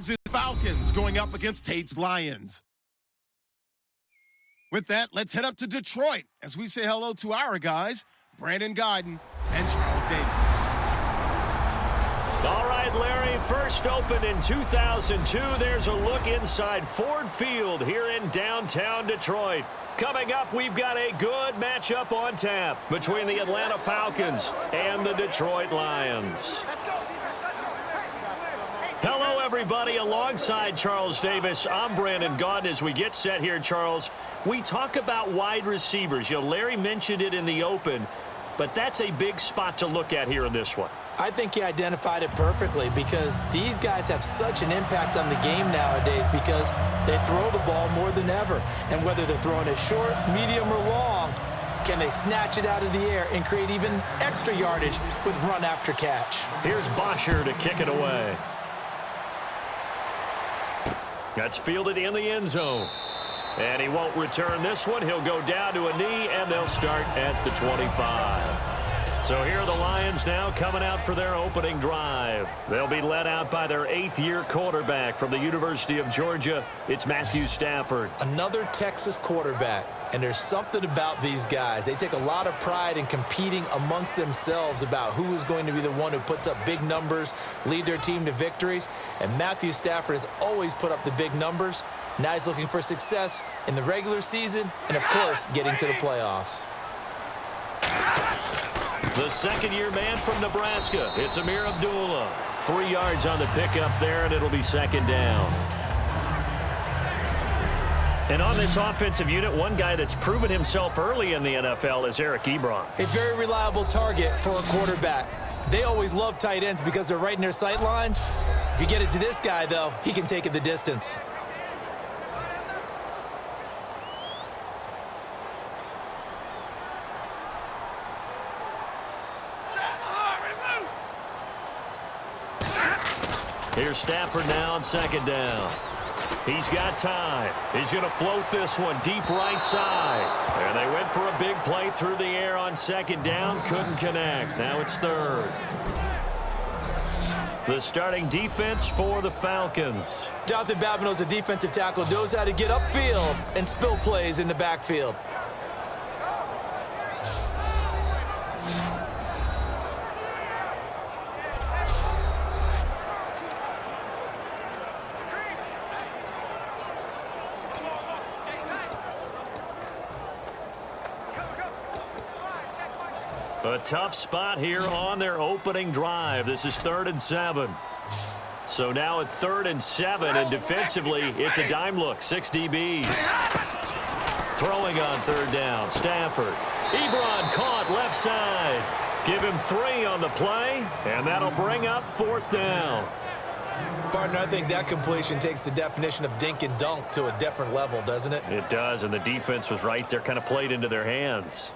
is Falcons going up against Tate's Lions. With that, let's head up to Detroit as we say hello to our guys, Brandon Guyton and Charles Davis. All right, Larry, first opened in 2002. There's a look inside Ford Field here in downtown Detroit. Coming up, we've got a good matchup on tap between the Atlanta Falcons and the Detroit Lions. Hello, everybody. Alongside Charles Davis, I'm Brandon Guyton. As we get set here, Charles, we talk about wide receivers. Larry mentioned it in the open, but that's a big spot to look at here in this one. I think he identified it perfectly because these guys have such an impact on the game nowadays because they throw the ball more than ever. And whether they're throwing it short, medium, or long, can they snatch it out of the air and create even extra yardage with run after catch? Here's Bosher to kick it away. That's fielded in the end zone. And he won't return this one. He'll go down to a knee, and they'll start at the 25. So here are the Lions now coming out for their opening drive. They'll be led out by their 8th-year quarterback from the University of Georgia. It's Matthew Stafford. Another Texas quarterback. And there's something about these guys. They take a lot of pride in competing amongst themselves about who is going to be the one who puts up big numbers, lead their team to victories. And Matthew Stafford has always put up the big numbers. Now he's looking for success in the regular season and, of course, getting to the playoffs. The second-year man from Nebraska, it's Amir Abdullah. 3 yards on the pickup there, and it'll be second down. And on this offensive unit, one guy that's proven himself early in the NFL is Eric Ebron. A very reliable target for a quarterback. They always love tight ends because they're right in their sight lines. If you get it to this guy, though, he can take it the distance. Here's Stafford now on second down. He's got time. He's going to float this one deep right side. And they went for a big play through the air on second down. Couldn't connect. Now it's third. The starting defense for the Falcons. Jonathan Babineau's a defensive tackle, knows how to get upfield and spill plays in the backfield. A tough spot here on their opening drive. This is 3rd and 7. So now at 3rd and 7, and defensively, it's a dime look. 6 DBs. Throwing on 3rd down. Stafford. Ebron caught left side. Give him 3 on the play, and that'll bring up 4th down. Partner, I think that completion takes the definition of dink and dunk to a different level, doesn't it? It does, and the defense was right there, kind of played into their hands.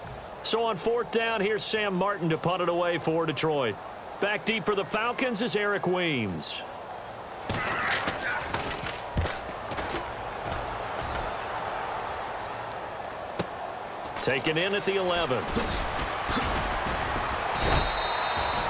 So on 4th down, here's Sam Martin to punt it away for Detroit. Back deep for the Falcons is Eric Weems. Taken in at the 11.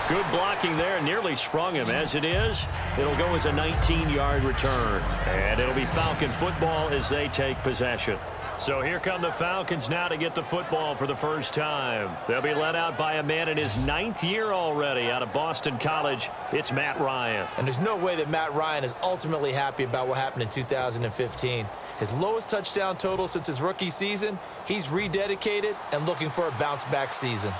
Good blocking there, nearly sprung him. As it is, it'll go as a 19-yard return. And it'll be Falcon football as they take possession. So here come the Falcons now to get the football for the first time. They'll be led out by a man in his 9th year already out of Boston College. It's Matt Ryan. And there's no way that Matt Ryan is ultimately happy about what happened in 2015. His lowest touchdown total since his rookie season. He's rededicated and looking for a bounce-back season.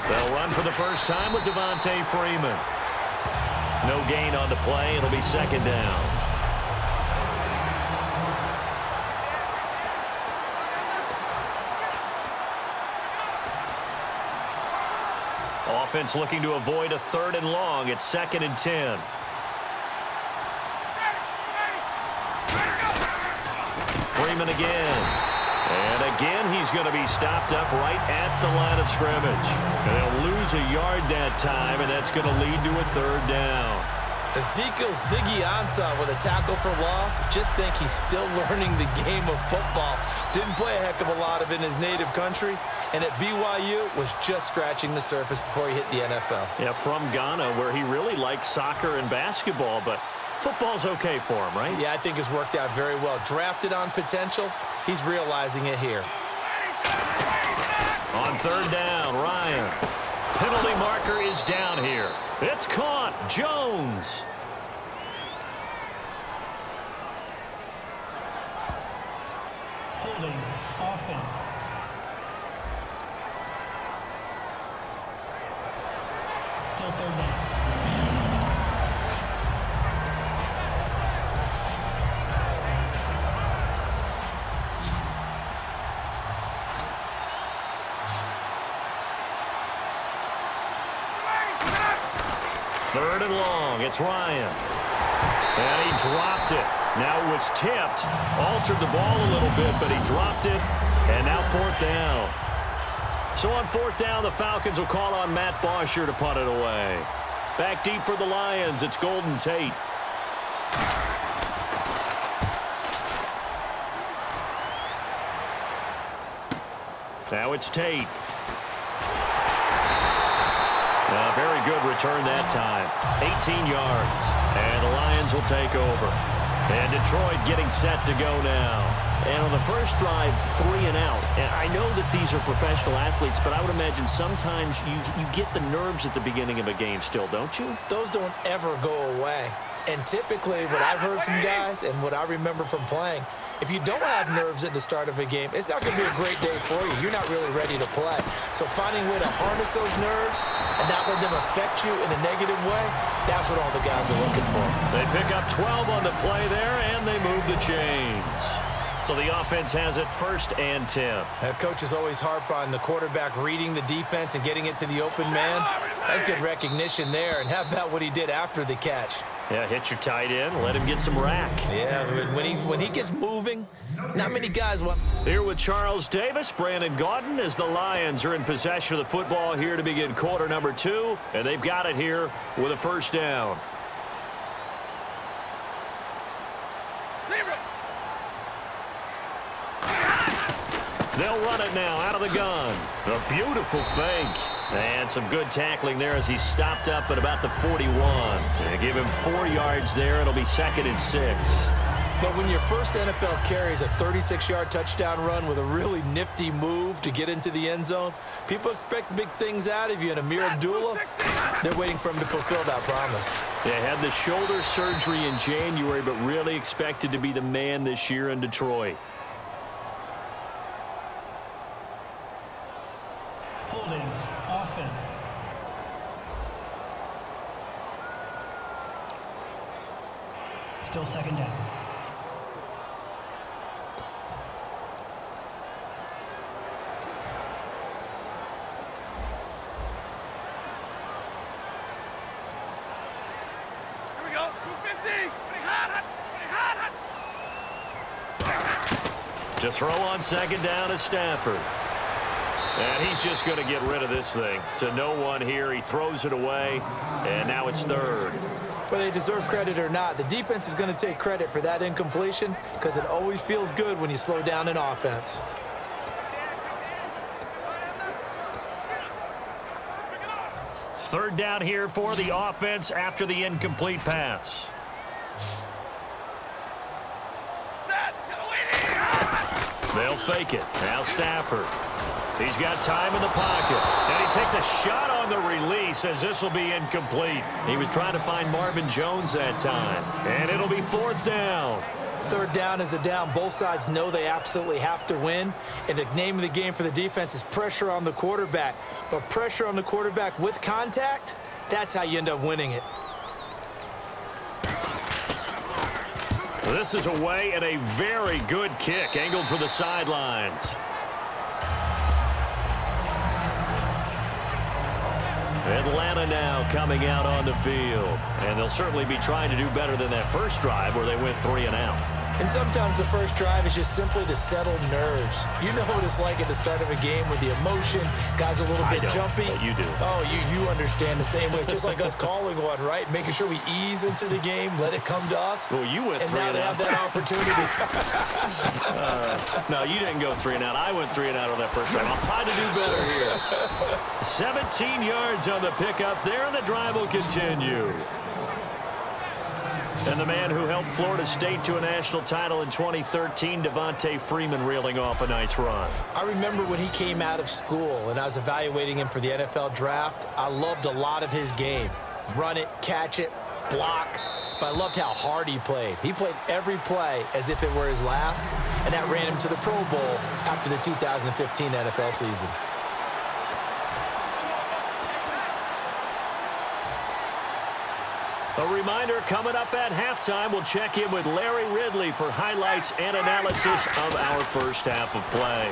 They'll run for the first time with Devontae Freeman. No gain on the play. It'll be second down. Offense looking to avoid a 3rd and long. It's 2nd and 10. Freeman again. And again, he's going to be stopped up right at the line of scrimmage. And they'll lose a yard that time, and that's going to lead to a 3rd down. Ezekiel Ziggy Ansah with a tackle for loss. Just think he's still learning the game of football. Didn't play a heck of a lot of it in his native country. and at BYU was just scratching the surface before he hit the NFL. Yeah, from Ghana, where he really liked soccer and basketball, but football's okay for him, right? Yeah, I think it's worked out very well. Drafted on potential, he's realizing it here. On third down, Ryan. Penalty marker is down here. It's caught. Jones. Holding offense. Still third down. Third and long. It's Ryan. And he dropped it. Now it was tipped. Altered the ball a little bit, but he dropped it. And now fourth down. So on fourth down, the Falcons will call on Matt Bosher to punt it away. Back deep for the Lions, it's Golden Tate. Now it's Tate. Very good return that time. 18 yards. And the Lions will take over. And Detroit getting set to go now. And on the first drive, 3 and out. And I know that these are professional athletes, but I would imagine sometimes you get the nerves at the beginning of a game still, don't you? Those don't ever go away. And typically what I've heard from guys and what I remember from playing, if you don't have nerves at the start of a game, it's not going to be a great day for you. You're not really ready to play. So finding a way to harness those nerves and not let them affect you in a negative way, that's what all the guys are looking for. They pick up 12 on the play there, and they move the chains. So the offense has it 1st and 10. Coaches always harp on the quarterback reading the defense and getting it to the open man. That's good recognition there. And how about what he did after the catch? Yeah, hit your tight end, let him get some rack. Yeah, when he gets moving, not many guys want. Here with Charles Davis, Brandon Gaudin, as the Lions are in possession of the football here to begin quarter number 2, and they've got it here with a first down. They'll run it now out of the gun. A beautiful fake. And some good tackling there as he stopped up at about the 41. They give him 4 yards there. It'll be 2nd and 6. But when your first NFL carry is a 36-yard touchdown run with a really nifty move to get into the end zone, people expect big things out of you. And Amir Abdullah, they're waiting for him to fulfill that promise. They had the shoulder surgery in January, but really expected to be the man this year in Detroit. Holding offense. Still 2nd down. Here we go. 250. To throw on 2nd down is Stafford. And he's just going to get rid of this thing. To no one here. He throws it away. And now it's 3rd. Whether they deserve credit or not, the defense is going to take credit for that incompletion because it always feels good when you slow down an offense. Third down here for the offense after the incomplete pass. They'll fake it. Now Stafford. He's got time in the pocket. And he takes a shot on the release as this will be incomplete. He was trying to find Marvin Jones that time. And it'll be 4th down. 3rd down is the down. Both sides know they absolutely have to win. And the name of the game for the defense is pressure on the quarterback. But pressure on the quarterback with contact, that's how you end up winning it. This is away and a very good kick angled for the sidelines. Atlanta now coming out on the field. And they'll certainly be trying to do better than that first drive where they went 3 and out. And sometimes the first drive is just simply to settle nerves. You know what it's like at the start of a game with the emotion, guys a little bit jumpy. But you do. Oh, you understand the same way. It's just like us calling one, right? Making sure we ease into the game, let it come to us. Well, you went and 3 now and they out. have that opportunity. No, you didn't go 3 and out. I went 3 and out on that first drive. I'll try to do better here. 17 yards on the pickup there, and the drive will continue. And the man who helped Florida State to a national title in 2013, Devontae Freeman, reeling off a nice run. I remember when he came out of school and I was evaluating him for the NFL draft. I loved a lot of his game. Run it, catch it, block. But I loved how hard he played. He played every play as if it were his last, and that ran him to the Pro Bowl after the 2015 NFL season. A reminder, coming up at halftime, we'll check in with Larry Ridley for highlights and analysis of our first half of play.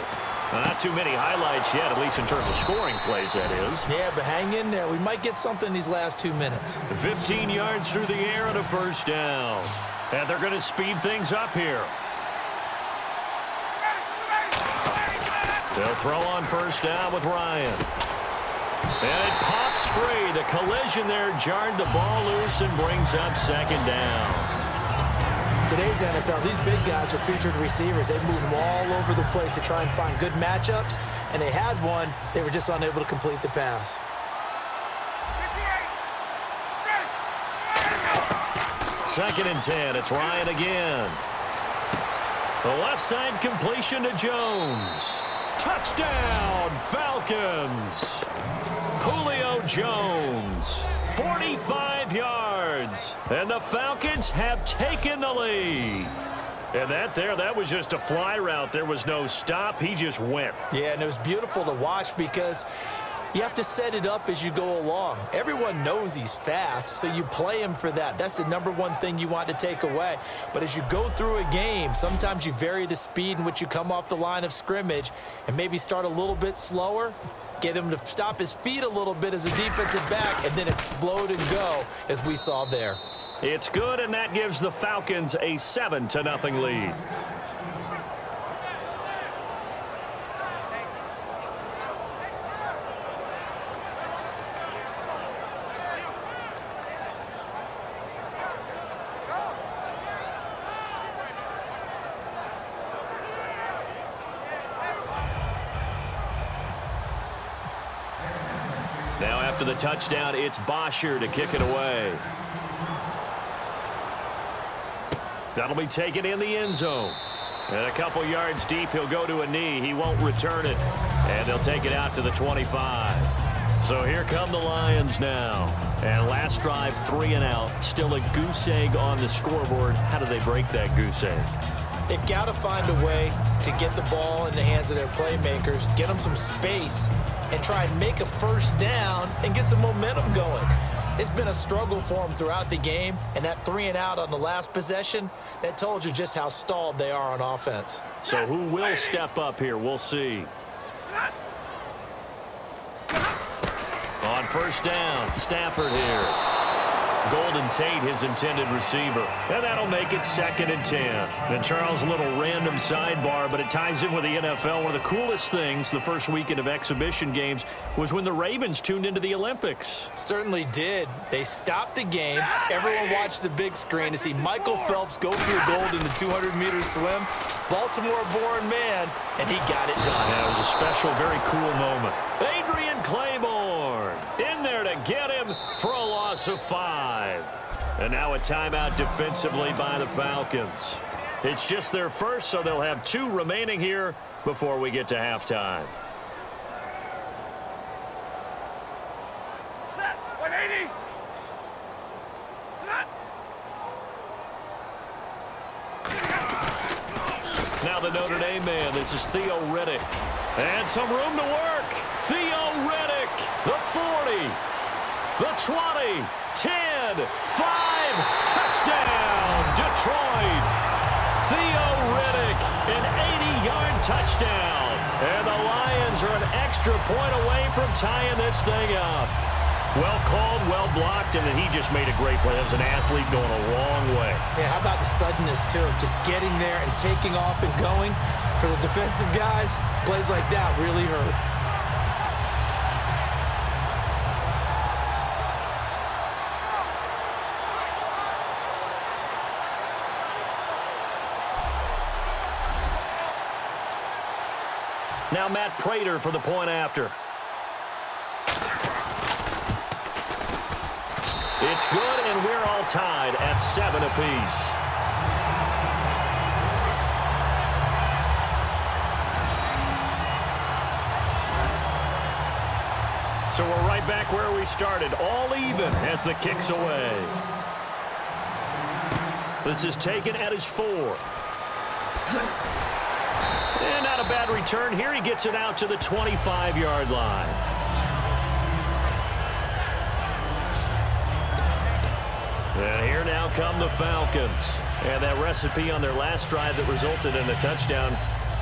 Now, not too many highlights yet, at least in terms of scoring plays, that is. Yeah, but hang in there. We might get something in these last 2 minutes. 15 yards through the air and a first down. And they're going to speed things up here. They'll throw on first down with Ryan. And it pops free. The collision there jarred the ball loose and brings up second down. Today's NFL, these big guys are featured receivers. They move them all over the place to try and find good matchups, and they had one. They were just unable to complete the pass. Second and 10. It's Ryan again. The left side completion to Jones. Touchdown, Falcons. Julio Jones, 45 yards, and the Falcons have taken the lead. And that was just a fly route. There was no stop. He just went. Yeah, and it was beautiful to watch because you have to set it up as you go along. Everyone knows he's fast, so you play him for that. That's the number one thing you want to take away. But as you go through a game, sometimes you vary the speed in which you come off the line of scrimmage and maybe start a little bit slower, get him to stop his feet a little bit as a defensive back, and then explode and go, as we saw there. It's good, and that gives the Falcons a 7-0 lead. Now after the touchdown, it's Bosher to kick it away. That'll be taken in the end zone. And a couple yards deep, he'll go to a knee. He won't return it. And they'll take it out to the 25. So here come the Lions now. And last drive, 3 and out. Still a goose egg on the scoreboard. How do they break that goose egg? They've got to find a way to get the ball in the hands of their playmakers, get them some space, and try and make a first down and get some momentum going. It's been a struggle for them throughout the game, and that 3 and out on the last possession, that told you just how stalled they are on offense. So who will step up here? We'll see. On first down, Stafford here. Golden Tate, his intended receiver. And that'll make it 2nd and 10. And Charles, a little random sidebar, but it ties in with the NFL. One of the coolest things the first weekend of exhibition games was when the Ravens tuned into the Olympics. Certainly did. They stopped the game. Everyone watched the big screen to see Michael Phelps go through gold in the 200-meter swim. Baltimore-born man, and he got it done. Yeah, it was a special, very cool moment. Adrian Claiborne in there to get him for a loss of 5. And now a timeout defensively by the Falcons. It's just their first, so they'll have 2 remaining here before we get to halftime. Set. 180. Now the Notre Dame man, this is Theo Riddick. And some room to work. Theo Riddick, the 40, the 20, 10, 5, touchdown, Detroit. Theo Riddick, an 80-yard touchdown. And the Lions are an extra point away from tying this thing up. Well called, well blocked, and then he just made a great play. That was an athlete going a long way. Yeah, how about the suddenness, too? Just getting there and taking off and going. For the defensive guys, plays like that really hurt. Now Matt Prater for the point after. It's good, and we're all tied at 7 apiece. So we're right back where we started, all even as the kick's away. This is taken at his 4. And not a bad return here. He gets it out to the 25-yard line. And here now come the Falcons. And that recipe on their last drive that resulted in a touchdown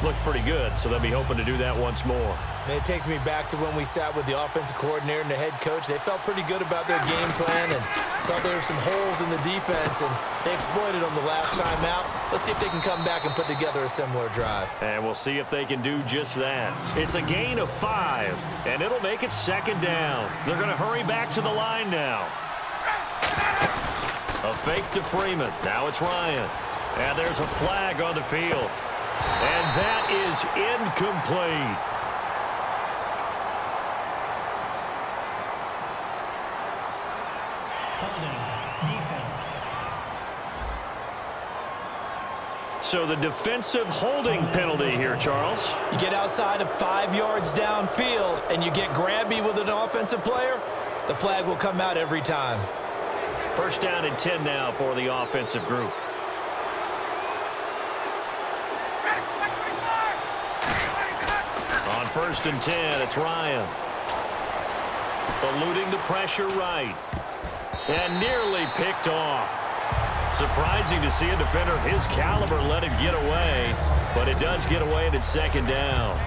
looked pretty good, so they'll be hoping to do that once more. And it takes me back to when we sat with the offensive coordinator and the head coach. They felt pretty good about their game plan and thought there were some holes in the defense, and they exploited them the last time out. Let's see if they can come back and put together a similar drive. And we'll see if they can do just that. It's a gain of 5, and it'll make it 2nd down. They're going to hurry back to the line now. A fake to Freeman. Now it's Ryan. And there's a flag on the field. And that is incomplete. Holding. Defense. So the defensive holding penalty here, Charles. You get outside of 5 yards downfield and you get grabby with an offensive player, the flag will come out every time. 1st down and 10 now for the offensive group. On 1st and 10, it's Ryan. Eluding the pressure right. And nearly picked off. Surprising to see a defender of his caliber let it get away. But it does get away, and it's 2nd down.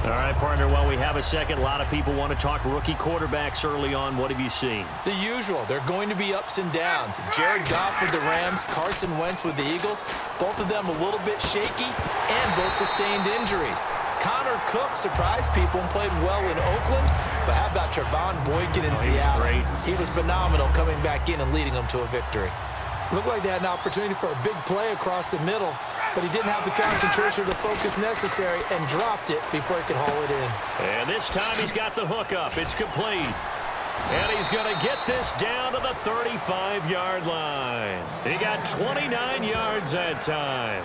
All right, partner, while we have a second, a lot of people want to talk rookie quarterbacks early on. What have you seen? The usual. They're going to be ups and downs. Jared Goff with the Rams, Carson Wentz with the Eagles. Both of them a little bit shaky and both sustained injuries. Connor Cook surprised people and played well in Oakland. But how about Trevon Boykin in Seattle? Great. He was phenomenal coming back in and leading them to a victory. Looked like they had an opportunity for a big play across the middle, but he didn't have the concentration or the focus necessary and dropped it before he could haul it in. And this time he's got the hook up. It's complete. And he's going to get this down to the 35-yard line. He got 29 yards that time.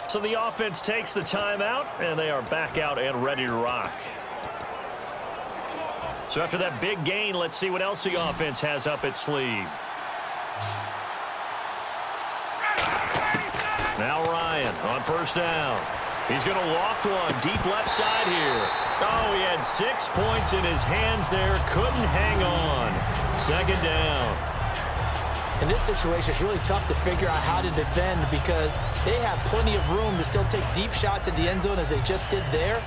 So the offense takes the timeout, and they are back out and ready to rock. So after that big gain, let's see what else the offense has up its sleeve. Now Ryan on 1st down. He's going to loft one deep left side here. Oh, he had 6 points in his hands there. Couldn't hang on. 2nd down. In this situation, it's really tough to figure out how to defend because they have plenty of room to still take deep shots at the end zone as they just did there.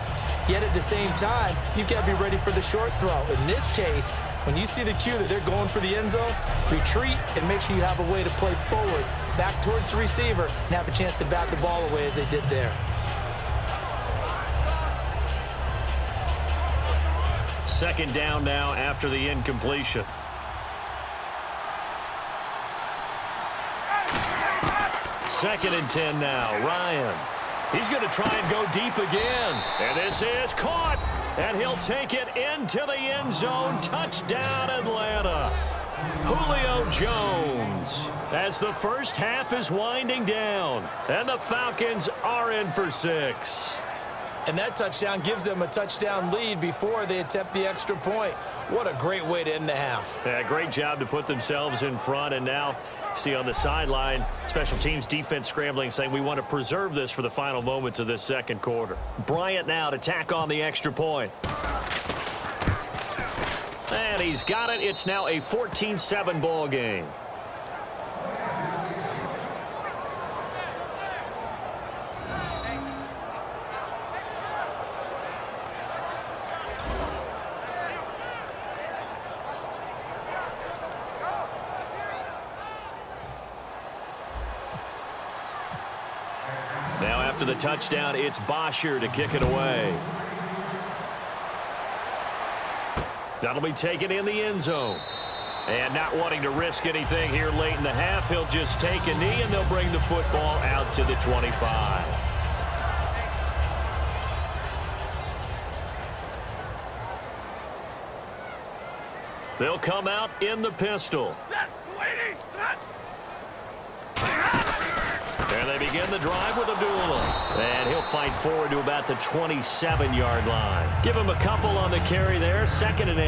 Yet at the same time, you've got to be ready for the short throw. In this case, when you see the cue that they're going for the end zone, retreat and make sure you have a way to play forward, back towards the receiver, and have a chance to bat the ball away as they did there. Second down now after the incompletion. Second and 10 now. Ryan. He's going to try and go deep again. And this is caught. And he'll take it into the end zone. Touchdown, Atlanta. Julio Jones. As the first half is winding down. And the Falcons are in for 6. And that touchdown gives them a touchdown lead before they attempt the extra point. What a great way to end the half. Yeah, great job to put themselves in front. And now, see on the sideline, special teams defense scrambling, saying we want to preserve this for the final moments of this second quarter. Bryant now to tack on the extra point. And he's got it. It's now a 14-7 ball game. after the touchdown, it's Bosher to kick it away. That'll be taken in the end zone. And not wanting to risk anything here late in the half, he'll just take a knee, and they'll bring the football out to the 25. They'll come out in the pistol. And they begin the drive with Abdullah. And he'll fight forward to about the 27-yard line. Give him a couple on the carry there, 2nd and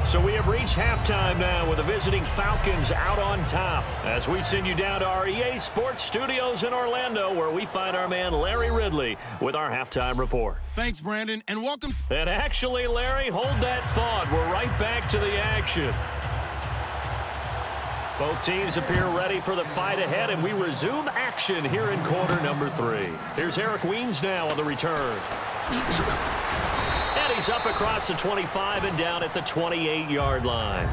8. So we have reached halftime now with the visiting Falcons out on top as we send you down to our EA Sports Studios in Orlando, where we find our man Larry Ridley with our halftime report. Thanks, Brandon, and welcome. And actually, Larry, hold that thought. We're right back to the action. Both teams appear ready for the fight ahead, and we resume action here in quarter number 3. Here's Eric Weems now on the return. And he's up across the 25 and down at the 28-yard line.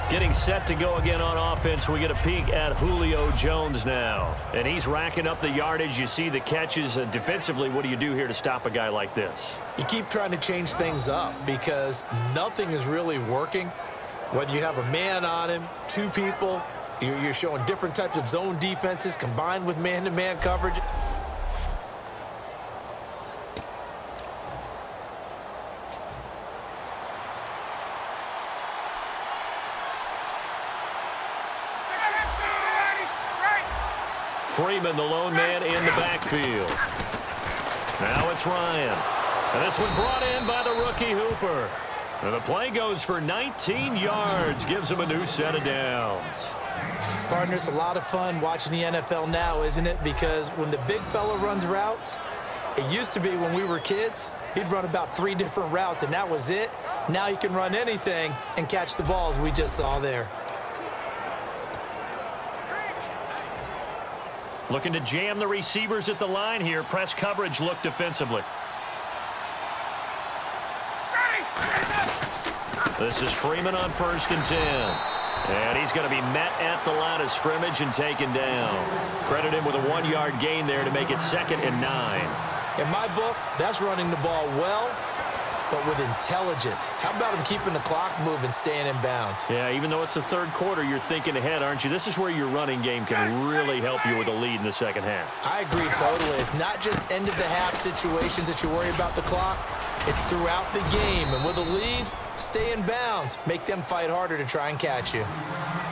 Getting set to go again on offense, we get a peek at Julio Jones now. And he's racking up the yardage. You see the catches. Defensively, what do you do here to stop a guy like this? You keep trying to change things up because nothing is really working. Whether you have a man on him, 2 people, you're showing different types of zone defenses combined with man-to-man coverage. Freeman, the lone man in the backfield. Now it's Ryan. And this one brought in by the rookie Hooper. And the play goes for 19 yards, gives him a new set of downs. Partner, it's a lot of fun watching the NFL now, isn't it? Because when the big fella runs routes, it used to be when we were kids, he'd run about 3 different routes, and that was it. Now he can run anything and catch the balls we just saw there. Looking to jam the receivers at the line here. Press coverage look defensively. This is Freeman on 1st and 10. And he's going to be met at the line of scrimmage and taken down. Credit him with a 1-yard gain there to make it 2nd and 9. In my book, that's running the ball well, but with intelligence. How about him keeping the clock moving, staying in bounds? Yeah, even though it's the 3rd quarter, you're thinking ahead, aren't you? This is where your running game can really help you with a lead in the 2nd half. I agree totally. It's not just end-of-the-half situations that you worry about the clock. It's throughout the game. And with a lead, stay in bounds. Make them fight harder to try and catch you.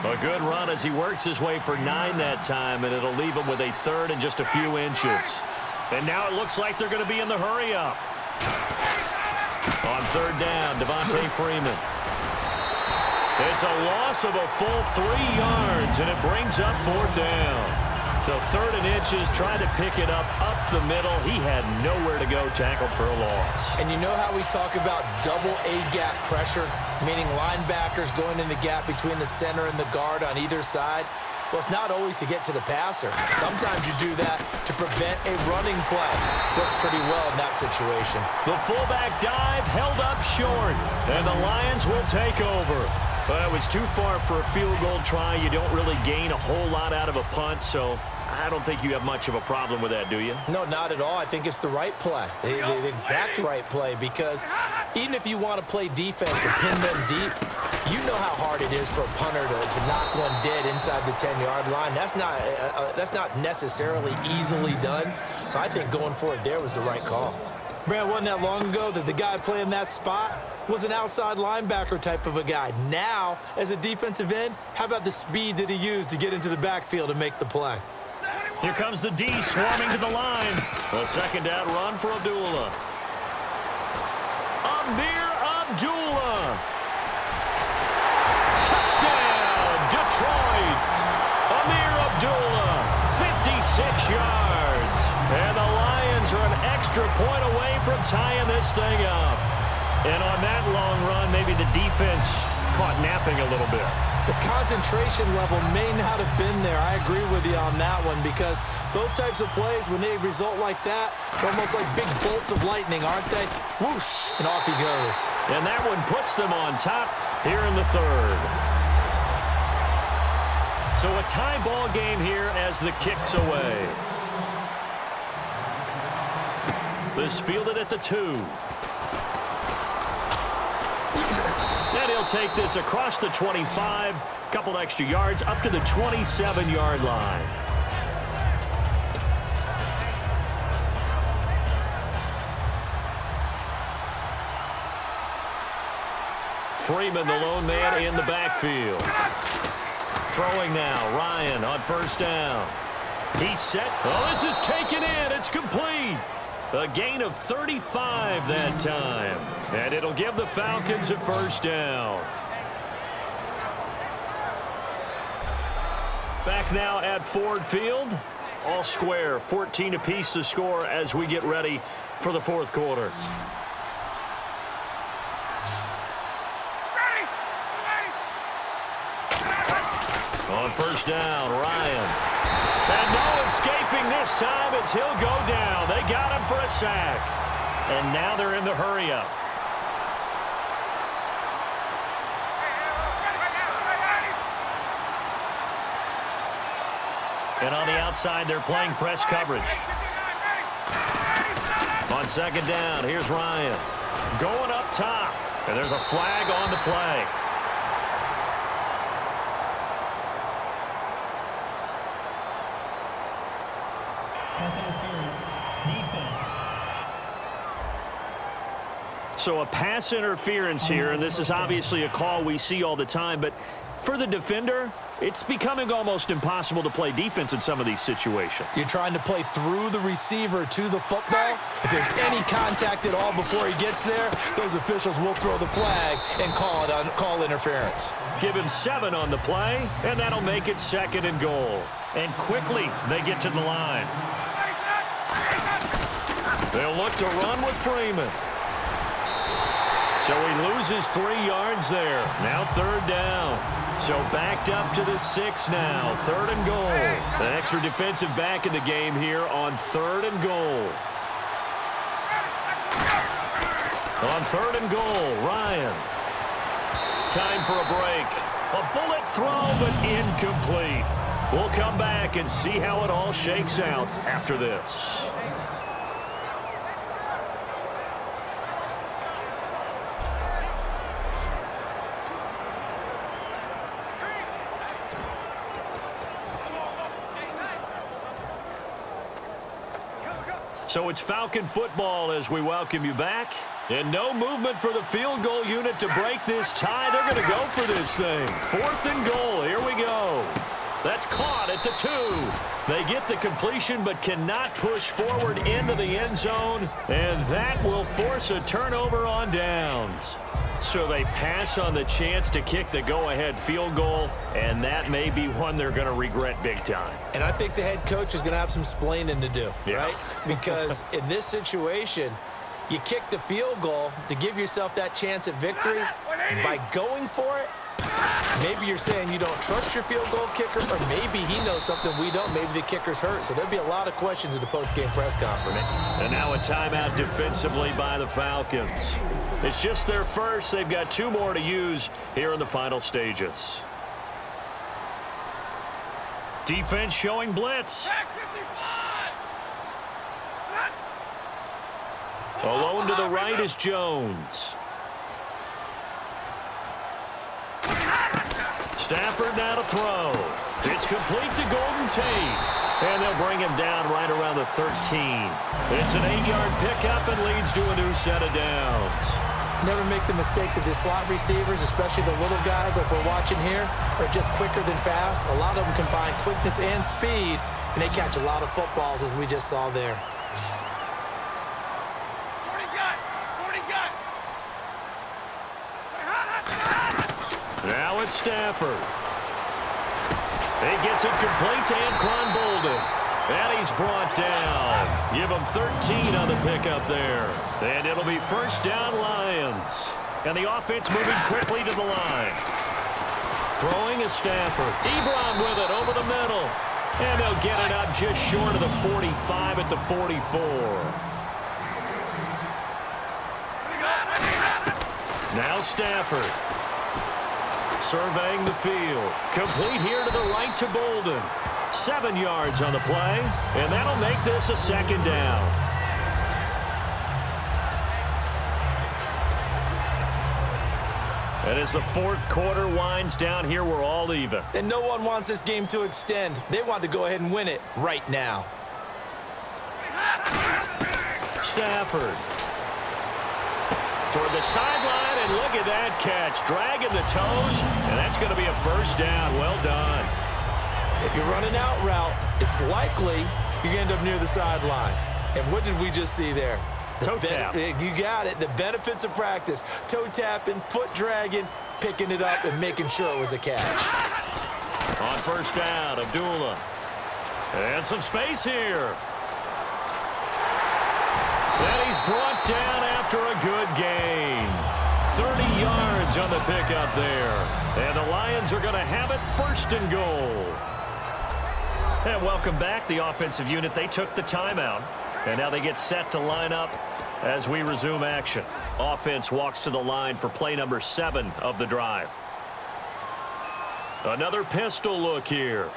A good run as he works his way for 9 that time, and it'll leave him with a 3rd and just a few inches. And now it looks like they're going to be in the hurry-up. On 3rd down, Devontae Freeman. It's a loss of a full 3 yards, and it brings up 4th down. So 3rd and inches, trying to pick it up the middle. He had nowhere to go, tackled for a loss. And you know how we talk about double A-gap pressure, meaning linebackers going in the gap between the center and the guard on either side? Well, it's not always to get to the passer. Sometimes you do that to prevent a running play. Worked pretty well in that situation. The fullback dive held up short, and the Lions will take over. But it was too far for a field goal try. You don't really gain a whole lot out of a punt, so I don't think you have much of a problem with that, do you? No, not at all. I think it's the right play, the exact right play, because even if you want to play defense and pin them deep, you know how hard it is for a punter to knock one dead inside the 10-yard line. That's not necessarily easily done. So I think going for it there was the right call. Brad, wasn't that long ago that the guy playing that spot was an outside linebacker type of a guy. Now, as a defensive end, how about the speed that he used to get into the backfield and make the play? Here comes the D swarming to the line. A 2nd down run for Abdullah. Amir Abdullah. Touchdown, Detroit. Amir Abdullah, 56 yards. And the Lions are an extra point away from tying this thing up. And on that long run, maybe the defense caught napping a little bit. The concentration level may not have been there. I agree with you on that one, because those types of plays, when they result like that, they're almost like big bolts of lightning, aren't they? Whoosh, and off he goes. And that one puts them on top here in the 3rd. So a tie ball game here as the kick's away. This fielded at the 2. And he'll take this across the 25, couple extra yards up to the 27-yard line. Freeman, the lone man in the backfield. Throwing now, Ryan on first down. He's set. Oh, this is taken in. It's complete. A gain of 35 that time. And it'll give the Falcons a first down. Back now at Ford Field. All square, 14 apiece to score as we get ready for the fourth quarter. On first down, Ryan. And no escaping this time as he'll go down. They got him for a sack. And now they're in the hurry-up. And on the outside, they're playing press coverage. On second down, here's Ryan. Going up top. And there's a flag on the play. Pass interference. Defense. So a pass interference here, and this is obviously a call we see all the time, but for the defender, it's becoming almost impossible to play defense in some of these situations. You're trying to play through the receiver to the football. If there's any contact at all before he gets there, those officials will throw the flag and call interference. Give him 7 on the play, and that'll make it 2nd and goal. And quickly, they get to the line. They'll look to run with Freeman. So he loses 3 yards there. Now 3rd down. So backed up to the 6 now. 3rd and goal. An extra defensive back in the game here on 3rd and goal. On 3rd and goal, Ryan. Time for a break. A bullet throw, but incomplete. We'll come back and see how it all shakes out after this. So it's Falcon football as we welcome you back. And no movement for the field goal unit to break this tie. They're going to go for this thing. 4th and goal. Here we go. That's caught at the 2. They get the completion but cannot push forward into the end zone. And that will force a turnover on downs. So they pass on the chance to kick the go-ahead field goal, and that may be one they're going to regret big time. And I think the head coach is going to have some splaining to do, right? Because in this situation, you kick the field goal to give yourself that chance at victory. By going for it, maybe you're saying you don't trust your field goal kicker, or maybe he knows something we don't. Maybe the kicker's hurt. So there'll be a lot of questions in the post-game press conference. And now a timeout defensively by the Falcons. It's just their first. They've got 2 more to use here in the final stages. Defense showing blitz. Alone to the right is Jones. Stafford now to throw. It's complete to Golden Tate. And they'll bring him down right around the 13. It's an 8-yard pickup and leads to a new set of downs. Never make the mistake that the slot receivers, especially the little guys like we're watching here, are just quicker than fast. A lot of them combine quickness and speed, and they catch a lot of footballs, as we just saw there. 40 gut. Now it's Stafford. He gets it complete to Anquan Bolden. And he's brought down. Give him 13 on the pickup there. And it'll be first down Lions. And the offense moving quickly to the line. Throwing is Stafford. Ebron with it over the middle. And they'll get it up just short of the 45 at the 44. Now Stafford. Surveying the field. Complete here to the right to Bolden. 7 yards on the play, and that'll make this a second down. And as the fourth quarter winds down here, we're all even. And no one wants this game to extend. They want to go ahead and win it right now. Stafford. Toward the sideline, and look at that catch. Dragging the toes, and that's going to be a first down. Well done. If you're running out route, it's likely you're going to end up near the sideline. And what did we just see there? Toe tap. You got it. The benefits of practice. Toe tapping, foot dragging, picking it up, and making sure it was a catch. On first down, Abdullah. And some space here. And he's brought down after a good gain. 30 yards on the pickup there. And the Lions are going to have it first and goal. And welcome back, the offensive unit. They took the timeout, and now they get set to line up as we resume action. Offense walks to the line for play number 7 of the drive. Another pistol look here.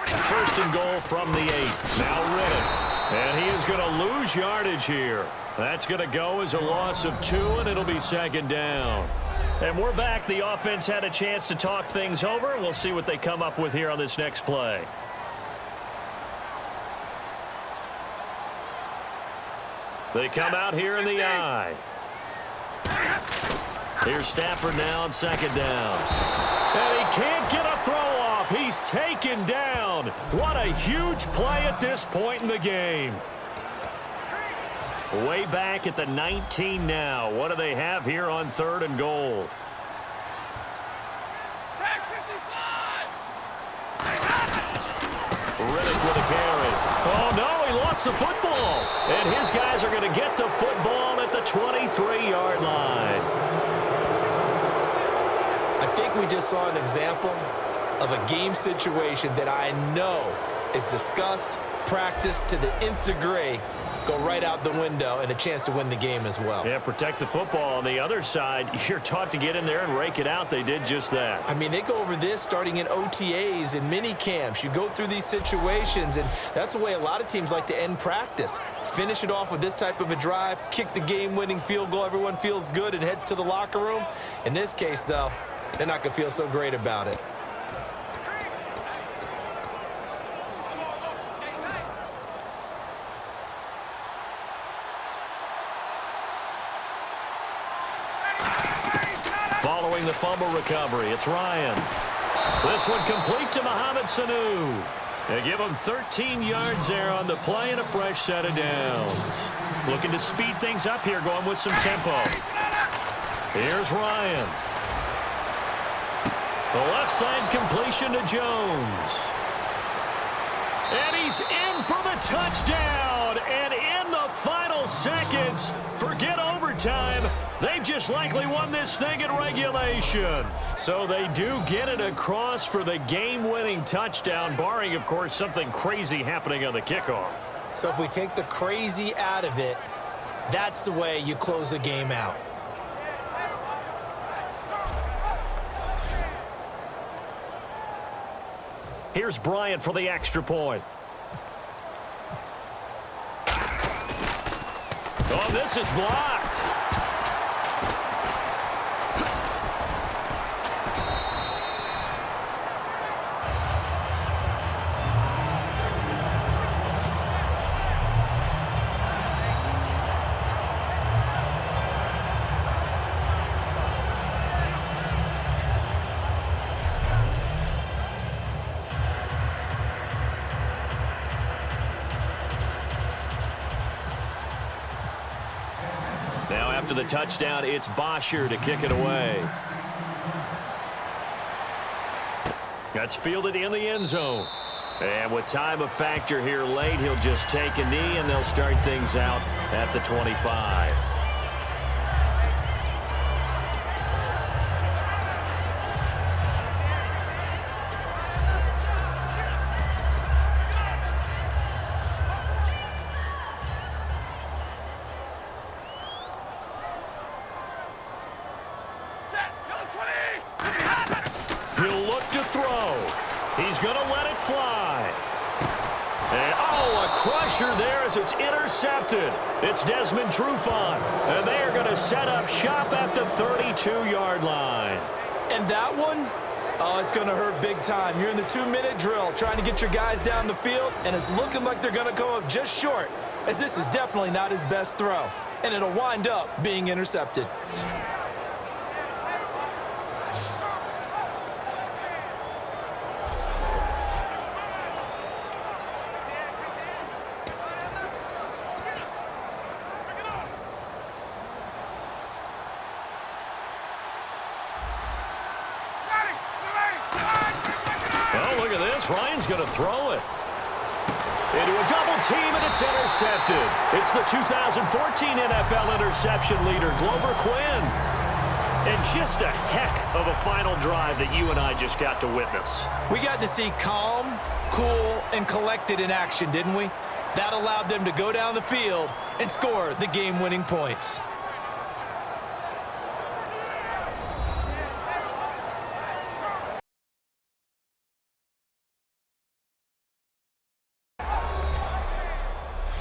First and goal from the 8. Now Riddick. And he is going to lose yardage here. That's going to go as a loss of 2, and it'll be second down. And we're back. The offense had a chance to talk things over. We'll see what they come up with here on this next play. They come out here in the eye. Here's Stafford now on second down. And he can't get a throw off. He's taken down. What a huge play at this point in the game. Way back at the 19 now. What do they have here on third and goal? Riddick with a carry. Oh, no, he lost the football. And his guys are going to get the football at the 23-yard line. I think we just saw an example of a game situation that I know is discussed, practiced to the nth degree, go right out the window, and a chance to win the game as well. Yeah, protect the football. On the other side, you're taught to get in there and rake it out. They did just that. I mean, they go over this starting in OTAs and mini camps. You go through these situations, and that's the way a lot of teams like to end practice. Finish it off with this type of a drive, kick the game-winning field goal. Everyone feels good and heads to the locker room. In this case, though, they're not going to feel so great about it. Following the fumble recovery, it's Ryan. This one complete to Mohamed Sanu. They give him 13 yards there on the play and a fresh set of downs. Looking to speed things up here, going with some tempo. Here's Ryan. The left side completion to Jones. And he's in for the touchdown. And in the final seconds, forget overtime. They've just likely won this thing in regulation. So they do get it across for the game-winning touchdown, barring, of course, something crazy happening on the kickoff. So if we take the crazy out of it, that's the way you close the game out. Here's Bryant for the extra point. Oh, this is blocked. Now after the touchdown, it's Bosher to kick it away. That's fielded in the end zone. And with time a factor here late, he'll just take a knee and they'll start things out at the 25. Set. Go 20. to throw. He's going to let it fly. And, a crusher there as it's intercepted. It's Desmond Trufant, and they are going to set up shop at the 32-yard line. And that one, it's going to hurt big time. You're in the 2-minute drill trying to get your guys down the field, and it's looking like they're going to come up just short, as this is definitely not his best throw, and it'll wind up being intercepted. Oh, look at this. Ryan's going to throw it into a double team, and it's intercepted. It's the 2014 NFL interception leader, Glover Quinn. And just a heck of a final drive that you and I just got to witness. We got to see calm, cool, and collected in action, didn't we? That allowed them to go down the field and score the game-winning points.